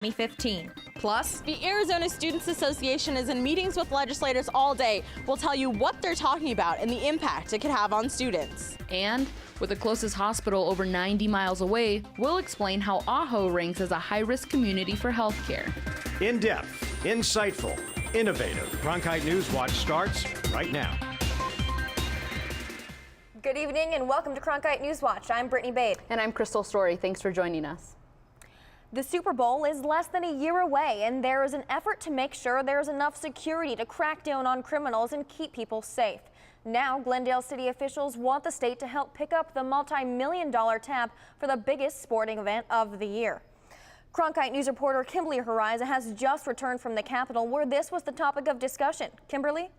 2015. Plus, the Arizona Students Association is in meetings with legislators all day. We'll tell you what they're talking about and the impact it could have on students. And with the closest hospital over 90 miles away, we'll explain how Ajo ranks as a high-risk community for healthcare. In-depth, insightful, innovative. Cronkite NewsWatch starts right now. Good evening and welcome to Cronkite NewsWatch. I'm Brittany Bade. And I'm Crystal Story. Thanks for joining us. The Super Bowl is less than a year away, and there is an effort to make sure there's enough security to crack down on criminals and keep people safe. Now, Glendale city officials want the state to help pick up the multi-million-dollar tab for the biggest sporting event of the year. Cronkite News reporter Kimberly Horiza has just returned from the Capitol, where this was the topic of discussion. Kimberly?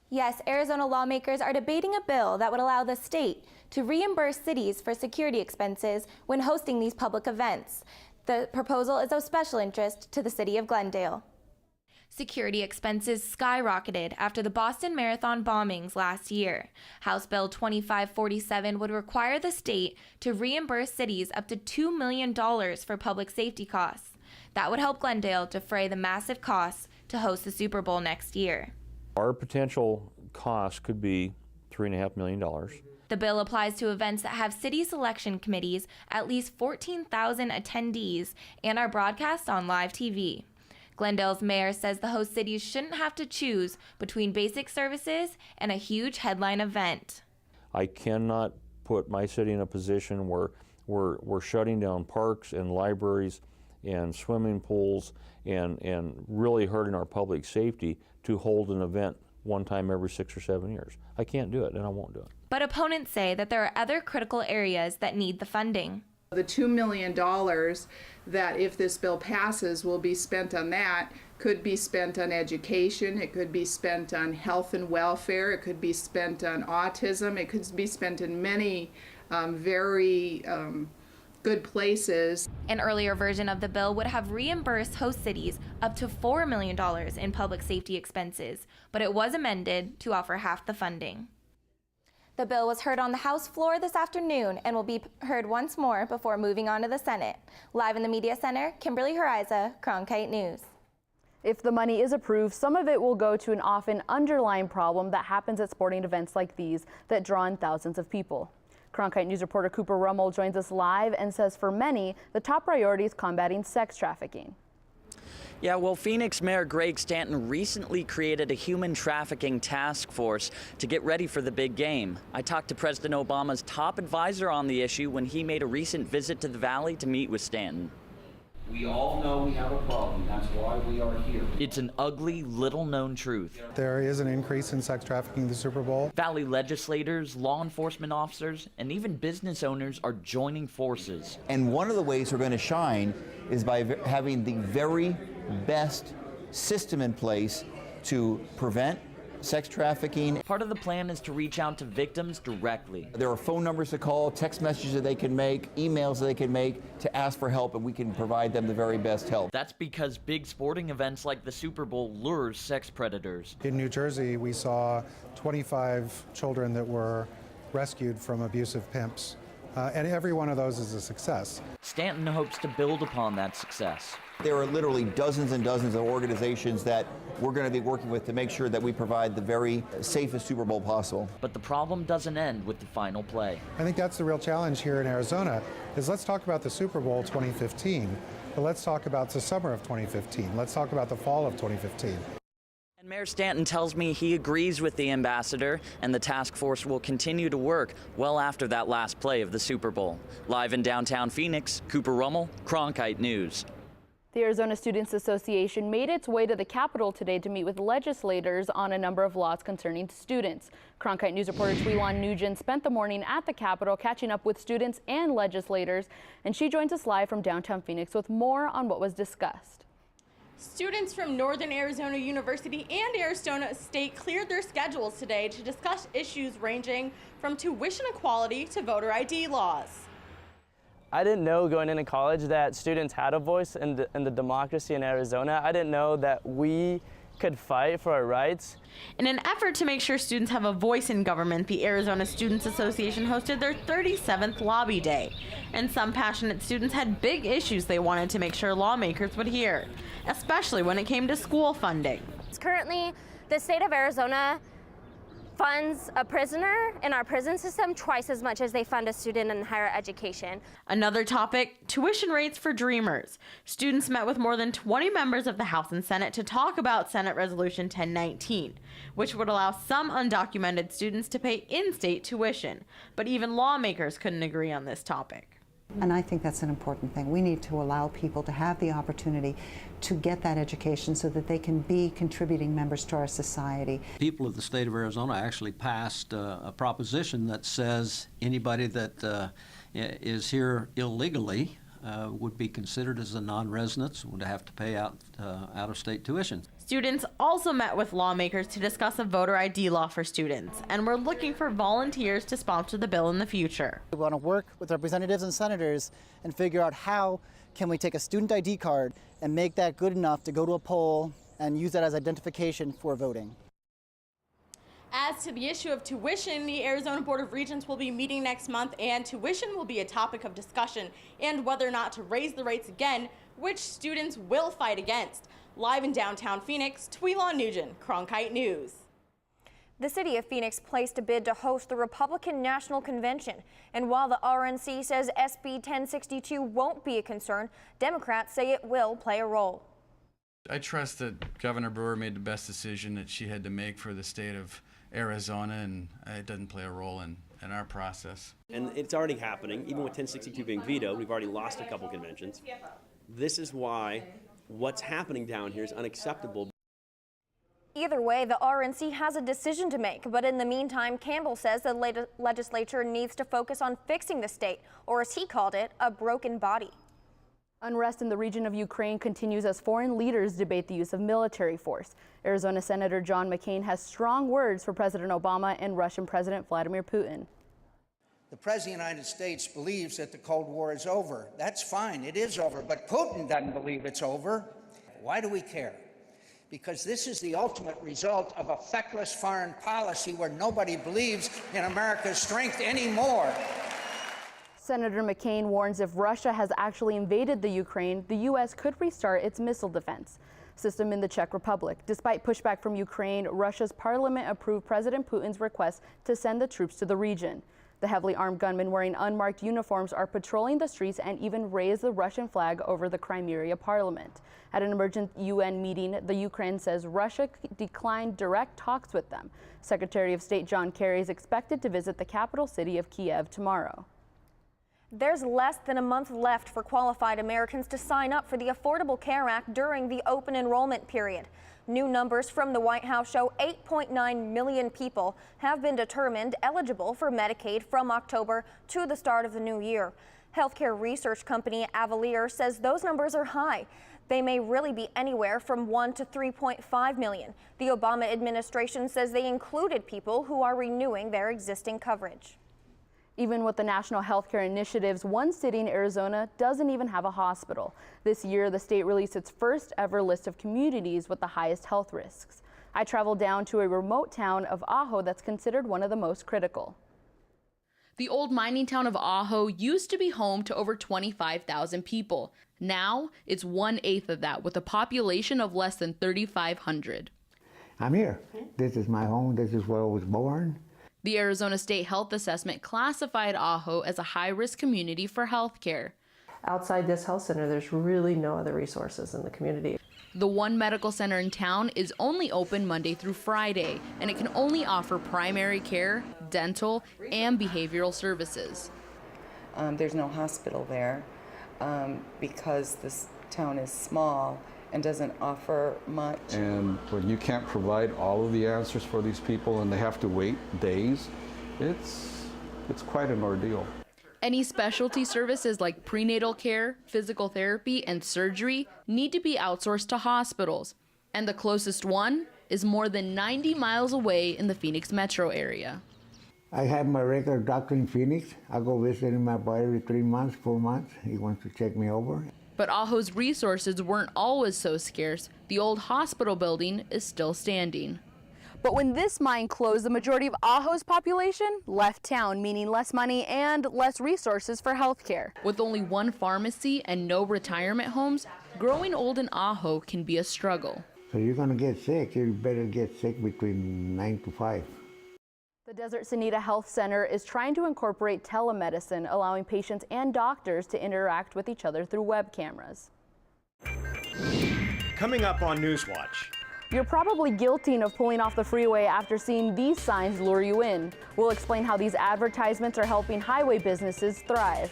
Yes, Arizona lawmakers are debating a bill that would allow the state to reimburse cities for security expenses when hosting these public events. The proposal is of special interest to the city of Glendale. security expenses skyrocketed after the Boston Marathon bombings last year. House Bill 2547 would require the state to reimburse cities up to $2 million for public safety costs. That would help Glendale defray the massive costs to host the Super Bowl next year. Our potential cost could be $3.5 million. The bill applies to events that have city selection committees, at least 14,000 attendees, and are broadcast on live TV. Glendale's mayor says the host cities shouldn't have to choose between basic services and a huge headline event. I cannot put my city in a position where we're shutting down parks and libraries and swimming pools and really hurting our public safety to hold an event one time every 6 or 7 years. I can't do it, and I won't do it. But opponents say that there are other critical areas that need the funding. The $2 million that, if this bill passes, will be spent on that could be spent on education, it could be spent on health and welfare, it could be spent on autism, it could be spent in many very good places. An earlier version of the bill would have reimbursed host cities up to $4 million in public safety expenses, but it was amended to offer half the funding. The bill was heard on the House floor this afternoon and will be heard once more before moving on to the Senate. Live in the Media Center, Kimberly Horiza, Cronkite News. If the money is approved, some of it will go to an often underlying problem that happens at sporting events like these that draw in thousands of people. Cronkite News reporter Cooper Rummel joins us live and says for many, the top priority is combating sex trafficking. Yeah, well, Phoenix Mayor Greg Stanton recently created a human trafficking task force to get ready for the big game. I talked to President Obama's top advisor on the issue when he made a recent visit to the Valley to meet with Stanton. We all know we have a problem. That's why we are here. It's an ugly, little-known truth. There is an increase in sex trafficking in the Super Bowl. Valley legislators, law enforcement officers, and even business owners are joining forces. And one of the ways we're going to shine is by having the very best system in place to prevent sex trafficking. Part of the plan is to reach out to victims directly. There are phone numbers to call, text messages that they can make, emails that they can make to ask for help, and we can provide them the very best help. That's because big sporting events like the Super Bowl lures sex predators. In New Jersey, we saw 25 children that were rescued from abusive pimps, and every one of those is a success. Stanton hopes to build upon that success. There are literally dozens and dozens of organizations that we're going to be working with to make sure that we provide the very safest Super Bowl possible. But the problem doesn't end with the final play. I think that's the real challenge here in Arizona, is let's talk about the Super Bowl 2015, but let's talk about the summer of 2015. Let's talk about the fall of 2015. And Mayor Stanton tells me he agrees with the ambassador, and the task force will continue to work well after that last play of the Super Bowl. Live in downtown Phoenix, Cooper Rummel, Cronkite News. The Arizona Students Association made its way to the Capitol today to meet with legislators on a number of laws concerning students. Cronkite News reporter Tweelon Nugent spent the morning at the Capitol catching up with students and legislators, and she joins us live from downtown Phoenix with more on what was discussed. Students from Northern Arizona University and Arizona State cleared their schedules today to discuss issues ranging from tuition equality to voter ID laws. I didn't know going into college that students had a voice in the democracy in Arizona. I didn't know that we could fight for our rights. In an effort to make sure students have a voice in government, the Arizona Students Association hosted their 37th Lobby Day. And some passionate students had big issues they wanted to make sure lawmakers would hear, especially when it came to school funding. Currently, the state of Arizona funds a prisoner in our prison system twice as much as they fund a student in higher education. Another topic, tuition rates for Dreamers. Students met with more than 20 members of the House and Senate to talk about Senate Resolution 1019, which would allow some undocumented students to pay in-state tuition. But even lawmakers couldn't agree on this topic. And I think that's an important thing. We need to allow people to have the opportunity to get that education so that they can be contributing members to our society. People of the state of Arizona actually passed a proposition that says anybody that is here illegally would be considered as a non-resident, would have to pay out-of-state tuition. Students also met with lawmakers to discuss a voter ID law for students, and we're looking for volunteers to sponsor the bill in the future. We want to work with representatives and senators and figure out how can we take a student ID card and make that good enough to go to a poll and use that as identification for voting. As to the issue of tuition, the Arizona Board of Regents will be meeting next month, and tuition will be a topic of discussion, and whether or not to raise the rates again, which students will fight against. Live in downtown Phoenix, Tweelon Nugent, Cronkite News. The city of Phoenix placed a bid to host the Republican National Convention. And while the RNC says SB 1062 won't be a concern, Democrats say it will play a role. I trust that Governor Brewer made the best decision that she had to make for the state of Arizona, and it doesn't play a role in our process. And it's already happening. Even with 1062 being vetoed, we've already lost a couple conventions. This is why what's happening down here is unacceptable. Either way, the RNC has a decision to make, but in the meantime, Campbell says the legislature needs to focus on fixing the state, or as he called it, a broken body. Unrest in the region of Ukraine continues as foreign leaders debate the use of military force. Arizona Senator John McCain has strong words for President Obama and Russian President Vladimir Putin. The President of the United States believes that the Cold War is over. That's fine, it is over, but Putin doesn't believe it's over. Why do we care? Because this is the ultimate result of a feckless foreign policy where nobody believes in America's strength anymore. Senator McCain warns if Russia has actually invaded the Ukraine, the U.S. could restart its missile defense system in the Czech Republic. Despite pushback from Ukraine, Russia's parliament approved President Putin's request to send the troops to the region. The heavily armed gunmen wearing unmarked uniforms are patrolling the streets and even raised the Russian flag over the Crimea parliament. At an emergent UN meeting, the Ukraine says Russia declined direct talks with them. Secretary of State John Kerry is expected to visit the capital city of Kiev tomorrow. There's less than a month left for qualified Americans to sign up for the Affordable Care Act during the open enrollment period. New numbers from the White House show 8.9 million people have been determined eligible for Medicaid from October to the start of the new year. Healthcare research company Avalier says those numbers are high. They may really be anywhere from 1 to 3.5 million. The Obama administration says they included people who are renewing their existing coverage. Even with the national healthcare initiatives, one city in Arizona doesn't even have a hospital. This year, the state released its first ever list of communities with the highest health risks. I traveled down to a remote town of Ajo that's considered one of the most critical. The old mining town of Ajo used to be home to over 25,000 people. Now, it's 1/8 of that, with a population of less than 3,500. I'm here. This is my home. This is where I was born. The Arizona State Health Assessment classified Ajo as a high-risk community for health care. Outside this health center, there's really no other resources in the community. The one medical center in town is only open Monday through Friday, and it can only offer primary care, dental, and behavioral services. There's no hospital there because this town is small and doesn't offer much. And when you can't provide all of the answers for these people and they have to wait days, it's quite an ordeal. Any specialty services like prenatal care, physical therapy, and surgery need to be outsourced to hospitals. And the closest one is more than 90 miles away in the Phoenix metro area. I have my regular doctor in Phoenix. I go visit him every 3 months, 4 months. He wants to check me over. But Aho's resources weren't always so scarce. The old hospital building is still standing. But when this mine closed, the majority of Aho's population left town, meaning less money and less resources for health care. With only one pharmacy and no retirement homes, growing old in Ajo can be a struggle. So you're going to get sick. You better get sick between 9 to 5. The Desert Sanita Health Center is trying to incorporate telemedicine, allowing patients and doctors to interact with each other through web cameras. Coming up on NewsWatch. You're probably guilty of pulling off the freeway after seeing these signs lure you in. We'll explain how these advertisements are helping highway businesses thrive.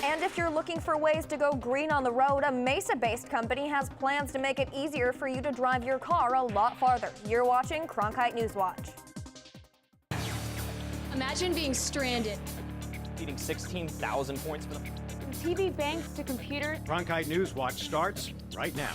And if you're looking for ways to go green on the road, a Mesa-based company has plans to make it easier for you to drive your car a lot farther. You're watching Cronkite NewsWatch. Imagine being stranded. Feeding 16,000 points for them. From TV banks to computers. Cronkite NewsWatch starts right now.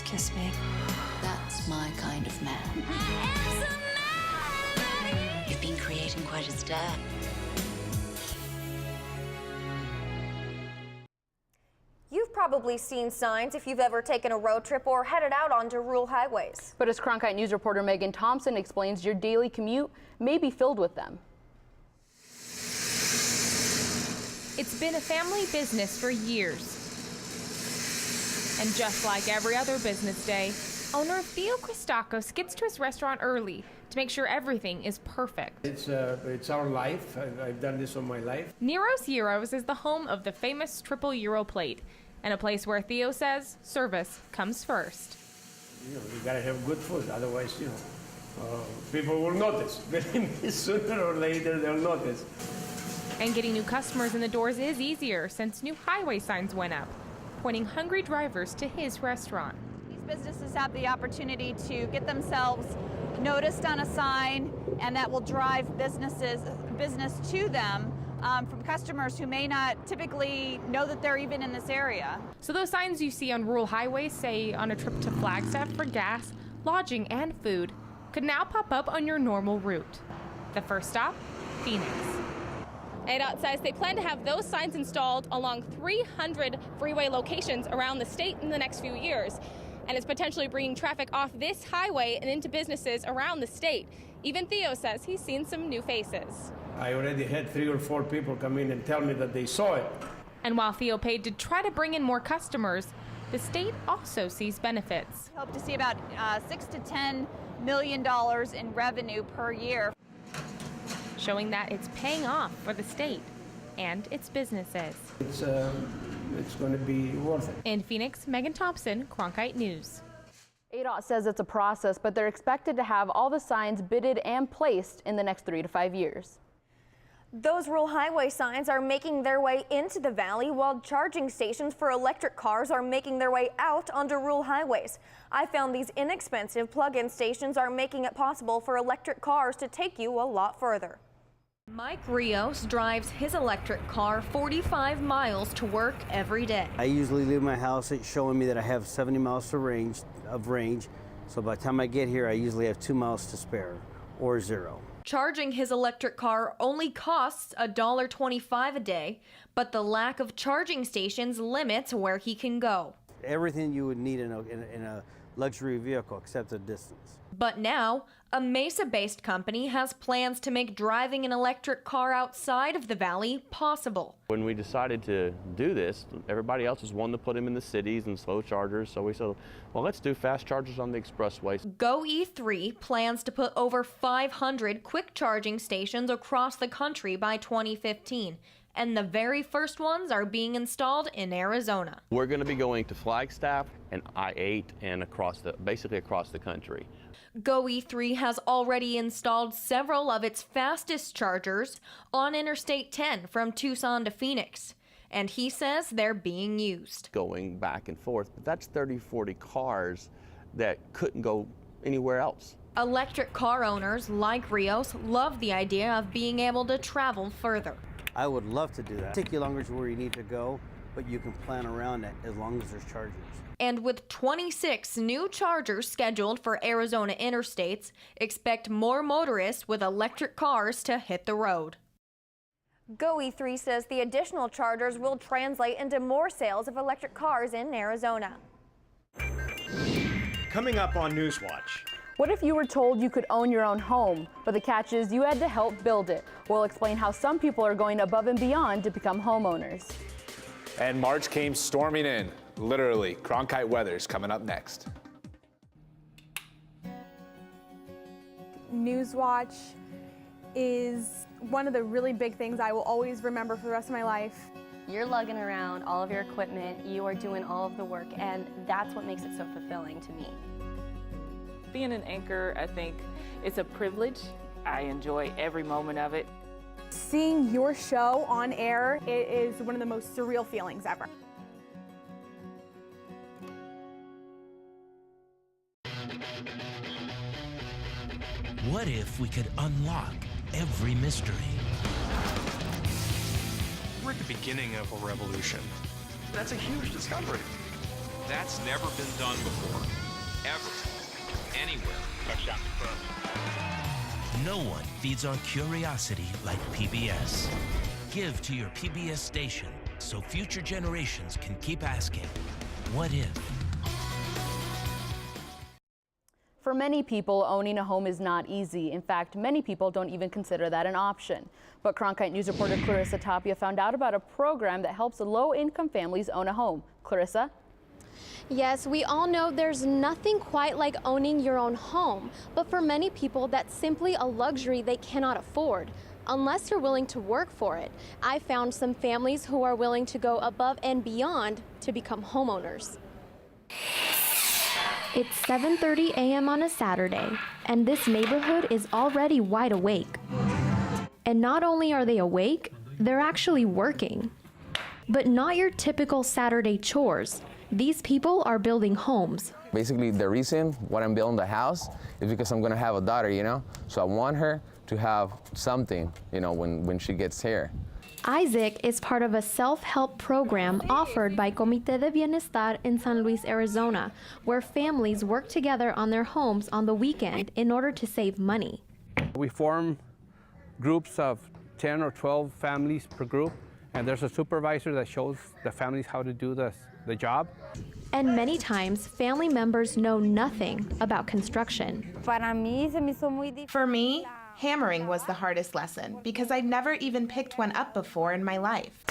Kiss me. That's my kind of man. You've been creating quite a stir. You've probably seen signs if you've ever taken a road trip or headed out onto rural highways. But as Cronkite News reporter Megan Thompson explains, your daily commute may be filled with them. It's been a family business for years. And just like every other business day, owner Theo Christakos gets to his restaurant early to make sure everything is perfect. It's our life. I've done this all my life. Nero's Gyros is the home of the famous triple gyro plate, and a place where Theo says service comes first. You gotta have good food, otherwise, people will notice. Believe me, sooner or later they'll notice. And getting new customers in the doors is easier since new highway signs went up, pointing hungry drivers to his restaurant. These businesses have the opportunity to get themselves noticed on a sign, and that will drive business to them from customers who may not typically know that they're even in this area. So those signs you see on rural highways, say on a trip to Flagstaff for gas, lodging, and food, could now pop up on your normal route. The first stop, Phoenix. ADOT says they plan to have those signs installed along 300 freeway locations around the state in the next few years. And it's potentially bringing traffic off this highway and into businesses around the state. Even Theo says he's seen some new faces. I already had 3 or 4 people come in and tell me that they saw it. And while Theo paid to try to bring in more customers, the state also sees benefits. We hope to see about $6 to $10 million in revenue per year, showing that it's paying off for the state and its businesses. It's going to be worth it. In Phoenix, Megan Thompson, Cronkite News. ADOT says it's a process, but they're expected to have all the signs bidded and placed in the next 3 to 5 years. Those rural highway signs are making their way into the valley, while charging stations for electric cars are making their way out onto rural highways. I found these inexpensive plug-in stations are making it possible for electric cars to take you a lot further. Mike Rios drives his electric car 45 miles to work every day. I usually leave my house showing me that I have 70 miles of range. So by the time I get here, I usually have 2 miles to spare, or 0. Charging his electric car only costs $1.25 a day, but the lack of charging stations limits where he can go. Everything you would need in a luxury vehicle except the distance. But now, a Mesa-based company has plans to make driving an electric car outside of the valley possible. When we decided to do this, everybody else was wanting to put them in the cities and slow chargers, so we said, well, let's do fast chargers on the expressways. Go E3 plans to put over 500 quick charging stations across the country by 2015, and the very first ones are being installed in Arizona. We're going to be going to Flagstaff and I-8 and basically across the country. GoE3 has already installed several of its fastest chargers on Interstate 10 from Tucson to Phoenix, and he says they're being used. Going back and forth, but that's 30, 40 cars that couldn't go anywhere else. Electric car owners like Rios love the idea of being able to travel further. I would love to do that. Take you longer to where you need to go, but you can plan around it as long as there's chargers. And with 26 new chargers scheduled for Arizona interstates, expect more motorists with electric cars to hit the road. GoE3 says the additional chargers will translate into more sales of electric cars in Arizona. Coming up on Newswatch. What if you were told you could own your own home, but the catch is you had to help build it? We'll explain how some people are going above and beyond to become homeowners. And March came storming in. Literally, Cronkite weather's coming up next. Newswatch is one of the really big things I will always remember for the rest of my life. You're lugging around all of your equipment, you are doing all of the work, and that's what makes it so fulfilling to me. Being an anchor, I think it's a privilege. I enjoy every moment of it. Seeing your show on air, it is one of the most surreal feelings ever. What if we could unlock every mystery? We're at the beginning of a revolution. That's a huge discovery. That's never been done before, ever, anywhere. Touchdown confirmed. No one feeds on curiosity like PBS. Give to your PBS station so future generations can keep asking, what if? For many people, owning a home is not easy. In fact, many people don't even consider that an option. But Cronkite News reporter Clarissa Tapia found out about a program that helps low-income families own a home. Clarissa? Yes, we all know there's nothing quite like owning your own home, but for many people, that's simply a luxury they cannot afford, unless you're willing to work for it. I found some families who are willing to go above and beyond to become homeowners. It's 7:30 a.m. on a Saturday, and this neighborhood is already wide awake. And not only are they awake, they're actually working. But not your typical Saturday chores. These people are building homes. Basically, the reason why I'm building the house is because I'm gonna have a daughter, you know? So I want her to have something, you know, when she gets here. Isaac is part of a self-help program offered by Comité de Bienestar in San Luis, Arizona, where families work together on their homes on the weekend in order to save money. We form groups of 10 or 12 families per group, and there's a supervisor that shows the families how to do the job. And many times, family members know nothing about construction. For me, hammering was the hardest lesson because I'd never even picked one up before in my life.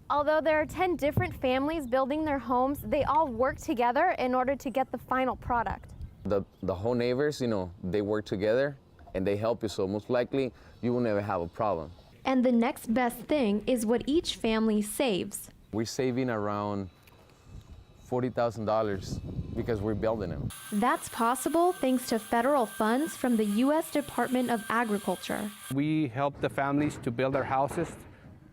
Although there are 10 different families building their homes, they all work together in order to get the final product. The whole neighbors, you know, they work together and they help you, so most likely you will never have a problem. And the next best thing is what each family saves. We're saving around $40,000 because we're building them. That's possible thanks to federal funds from the U.S. Department of Agriculture. We help the families to build their houses.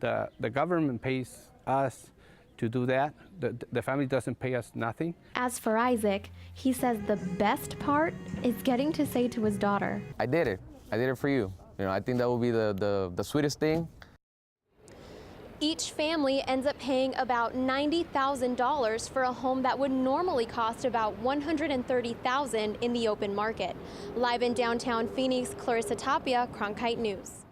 The government pays us to do that. The family doesn't pay us nothing. As for Isaac, he says the best part is getting to say to his daughter, I did it for you. You know, I think that will be the sweetest thing. Each family ends up paying about $90,000 for a home that would normally cost about $130,000 in the open market. Live in downtown Phoenix, Clarissa Tapia, Cronkite News.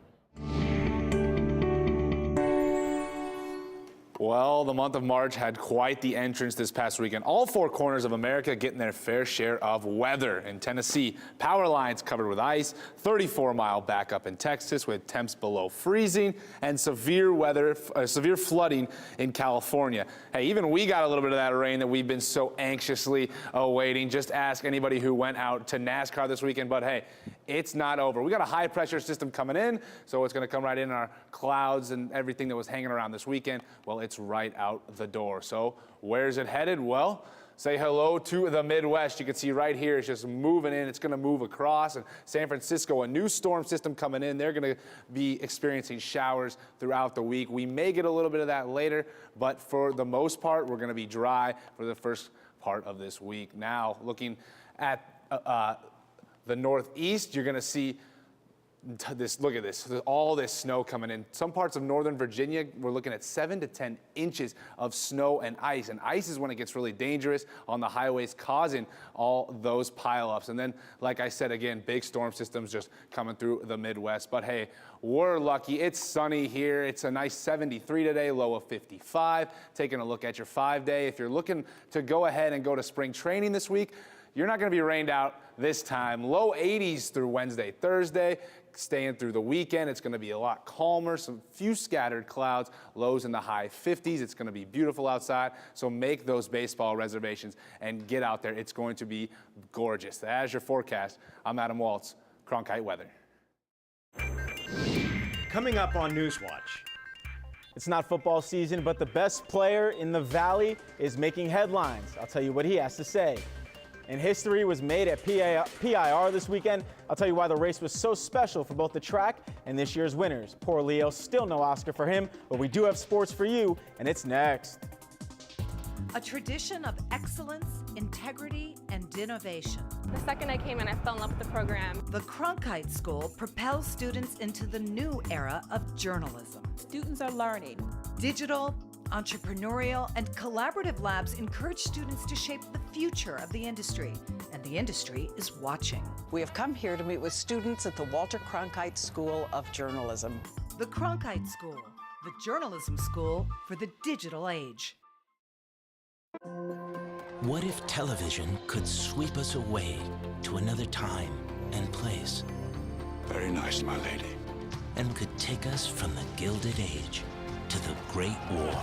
Well, the month of March had quite the entrance this past weekend. All four corners of America getting their fair share of weather. In Tennessee, power lines covered with ice, 34-mile backup in Texas with temps below freezing, and severe flooding in California. Hey, even we got a little bit of that rain that we've been so anxiously awaiting. Just ask anybody who went out to NASCAR this weekend, but hey, it's not over. We got a high pressure system coming in, so it's going to come right in our clouds and everything that was hanging around this weekend. Well, it's right out the door. So where's it headed? Well, say hello to the Midwest. You can see right here, it's just moving in. It's going to move across. And San Francisco, a new storm system coming in. They're going to be experiencing showers throughout the week. We may get a little bit of that later, but for the most part, we're going to be dry for the first part of this week. Now, looking at the Northeast, you're going to see this. Look at this, all this snow coming in. Some parts of northern Virginia, we're looking at 7 to 10 inches of snow and ice. And ice is when it gets really dangerous on the highways, causing all those pileups. And then, like I said, again, big storm systems just coming through the Midwest. But hey, we're lucky. It's sunny here. It's a nice 73 today, low of 55. Taking a look at your 5-day. If you're looking to go ahead and go to spring training this week, you're not going to be rained out this time. Low 80s through Wednesday, Thursday. Staying through the weekend, it's going to be a lot calmer, some few scattered clouds, lows in the high 50s. It's going to be beautiful outside, so make those baseball reservations and get out there. It's going to be gorgeous. As your forecast, I'm Adam Waltz, Cronkite Weather. Coming up on NewsWatch. It's not football season, but the best player in the Valley is making headlines. I'll tell you what he has to say. And history was made at PIR this weekend. I'll tell you why the race was so special for both the track and this year's winners. Poor Leo, still no Oscar for him, but we do have sports for you, and it's next. A tradition of excellence, integrity, and innovation. The second I came in, I fell in love with the program. The Cronkite School propels students into the new era of journalism. Students are learning. Digital, entrepreneurial, and collaborative labs encourage students to shape the future of the industry, and the industry is watching. We have come here to meet with students at the Walter Cronkite School of Journalism. The Cronkite School, the journalism school for the digital age. What if television could sweep us away to another time and place? Very nice, my lady. And could take us from the Gilded Age to the Great War.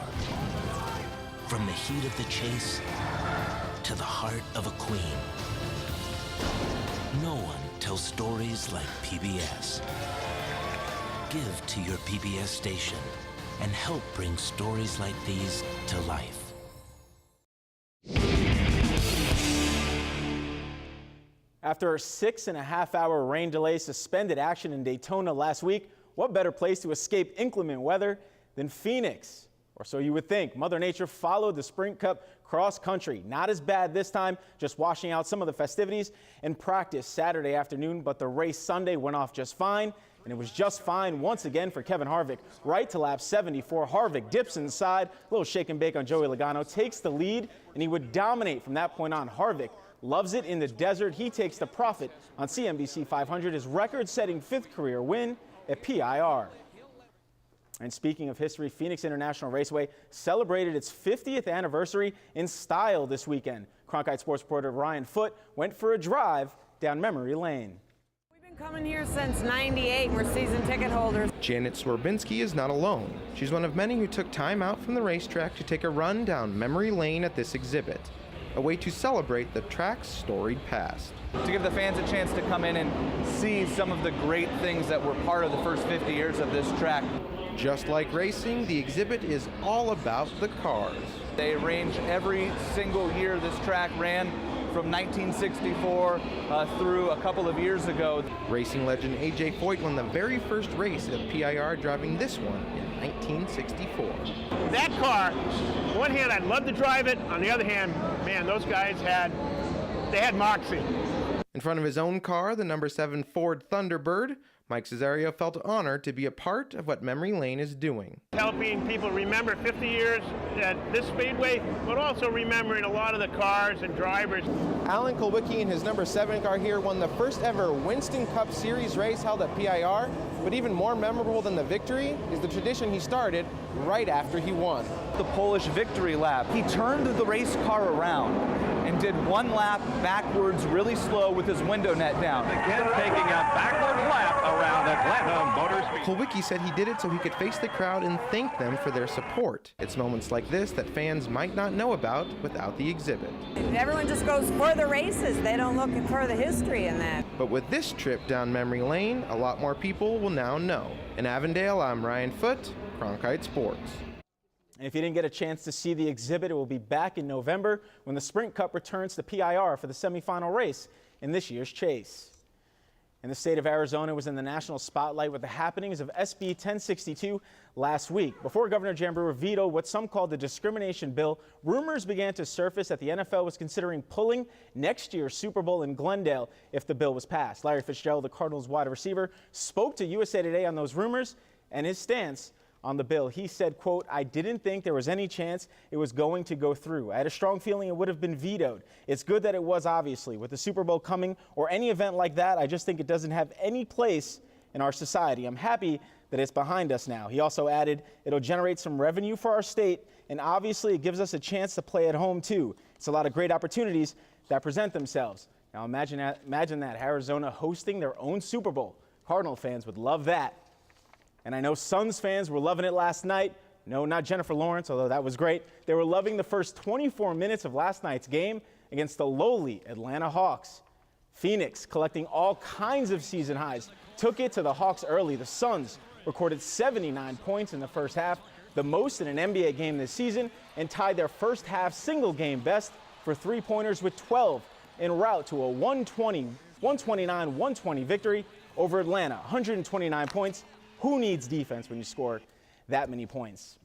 From the heat of the chase to the heart of a queen. No one tells stories like PBS. Give to your PBS station and help bring stories like these to life. After a 6.5-hour rain delay suspended action in Daytona last week, what better place to escape inclement weather than Phoenix? Or so you would think. Mother Nature followed the Sprint Cup cross country. Not as bad this time, just washing out some of the festivities and practice Saturday afternoon, but the race Sunday went off just fine, and it was just fine once again for Kevin Harvick. Right to lap 74, Harvick dips inside, a little shake and bake on Joey Logano, takes the lead, and he would dominate from that point on. Harvick loves it in the desert. He takes the profit on CNBC 500, his record-setting 5th career win at PIR. And speaking of history, Phoenix International Raceway celebrated its 50th anniversary in style this weekend. Cronkite sports reporter Ryan Foote went for a drive down memory lane. We've been coming here since '98. We're season ticket holders. Janet Swerbinski is not alone. She's one of many who took time out from the racetrack to take a run down memory lane at this exhibit, a way to celebrate the track's storied past. To give the fans a chance to come in and see some of the great things that were part of the first 50 years of this track. Just like racing, the exhibit is all about the cars. They range every single year this track ran, from 1964 through a couple of years ago. Racing legend A.J. Foyt won the very first race at PIR, driving this one in 1964. That car, on one hand, I'd love to drive it. On the other hand, man, those guys had moxie. In front of his own car, the number 7 Ford Thunderbird, Mike Cesario felt honored to be a part of what Memory Lane is doing. Helping people remember 50 years at this speedway, but also remembering a lot of the cars and drivers. Alan Kulwicki in his number 7 car here won the first ever Winston Cup Series race held at PIR, but even more memorable than the victory is the tradition he started right after he won. The Polish victory lap. He turned the race car around and did one lap backwards really slow with his window net down. Again, taking a backward lap around Atlanta Motor Speedway. Kulwicki said he did it so he could face the crowd and thank them for their support. It's moments like this that fans might not know about without the exhibit. Everyone just goes for the races. They don't look for the history in that. But with this trip down memory lane, a lot more people will now know. In Avondale, I'm Ryan Foote, Cronkite Sports. And if you didn't get a chance to see the exhibit, it will be back in November when the Sprint Cup returns to PIR for the semifinal race in this year's chase. And the state of Arizona was in the national spotlight with the happenings of SB 1062 last week. Before Governor Jan Brewer vetoed what some called the discrimination bill, rumors began to surface that the NFL was considering pulling next year's Super Bowl in Glendale if the bill was passed. Larry Fitzgerald, the Cardinals wide receiver, spoke to USA Today on those rumors and his stance on the bill. He said, quote, "I didn't think there was any chance it was going to go through. I had a strong feeling it would have been vetoed. It's good that it was, obviously. With the Super Bowl coming or any event like that, I just think it doesn't have any place in our society. I'm happy that it's behind us now." He also added, "It'll generate some revenue for our state, and obviously it gives us a chance to play at home too. It's a lot of great opportunities that present themselves." Now imagine that, Arizona hosting their own Super Bowl. Cardinal fans would love that. And I know Suns fans were loving it last night. No, not Jennifer Lawrence, although that was great. They were loving the first 24 minutes of last night's game against the lowly Atlanta Hawks. Phoenix, collecting all kinds of season highs, took it to the Hawks early. The Suns recorded 79 points in the first half, the most in an NBA game this season, and tied their first half single game best for three-pointers with 12 en route to a 129-120 victory over Atlanta. 129 points. Who needs defense when you score that many points?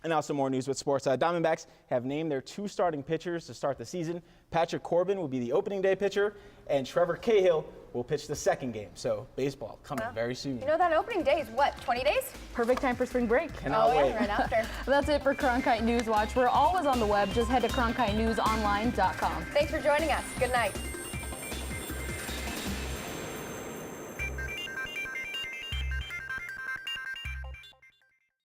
And now some more news with sports. Diamondbacks have named their 2 starting pitchers to start the season. Patrick Corbin will be the opening day pitcher, and Trevor Cahill will pitch the second game. So baseball coming very soon. You know that opening day is what, 20 days? Perfect time for spring break. Cannot wait. Right after. That's it for Cronkite NewsWatch. We're always on the web. Just head to CronkiteNewsOnline.com. Thanks for joining us. Good night.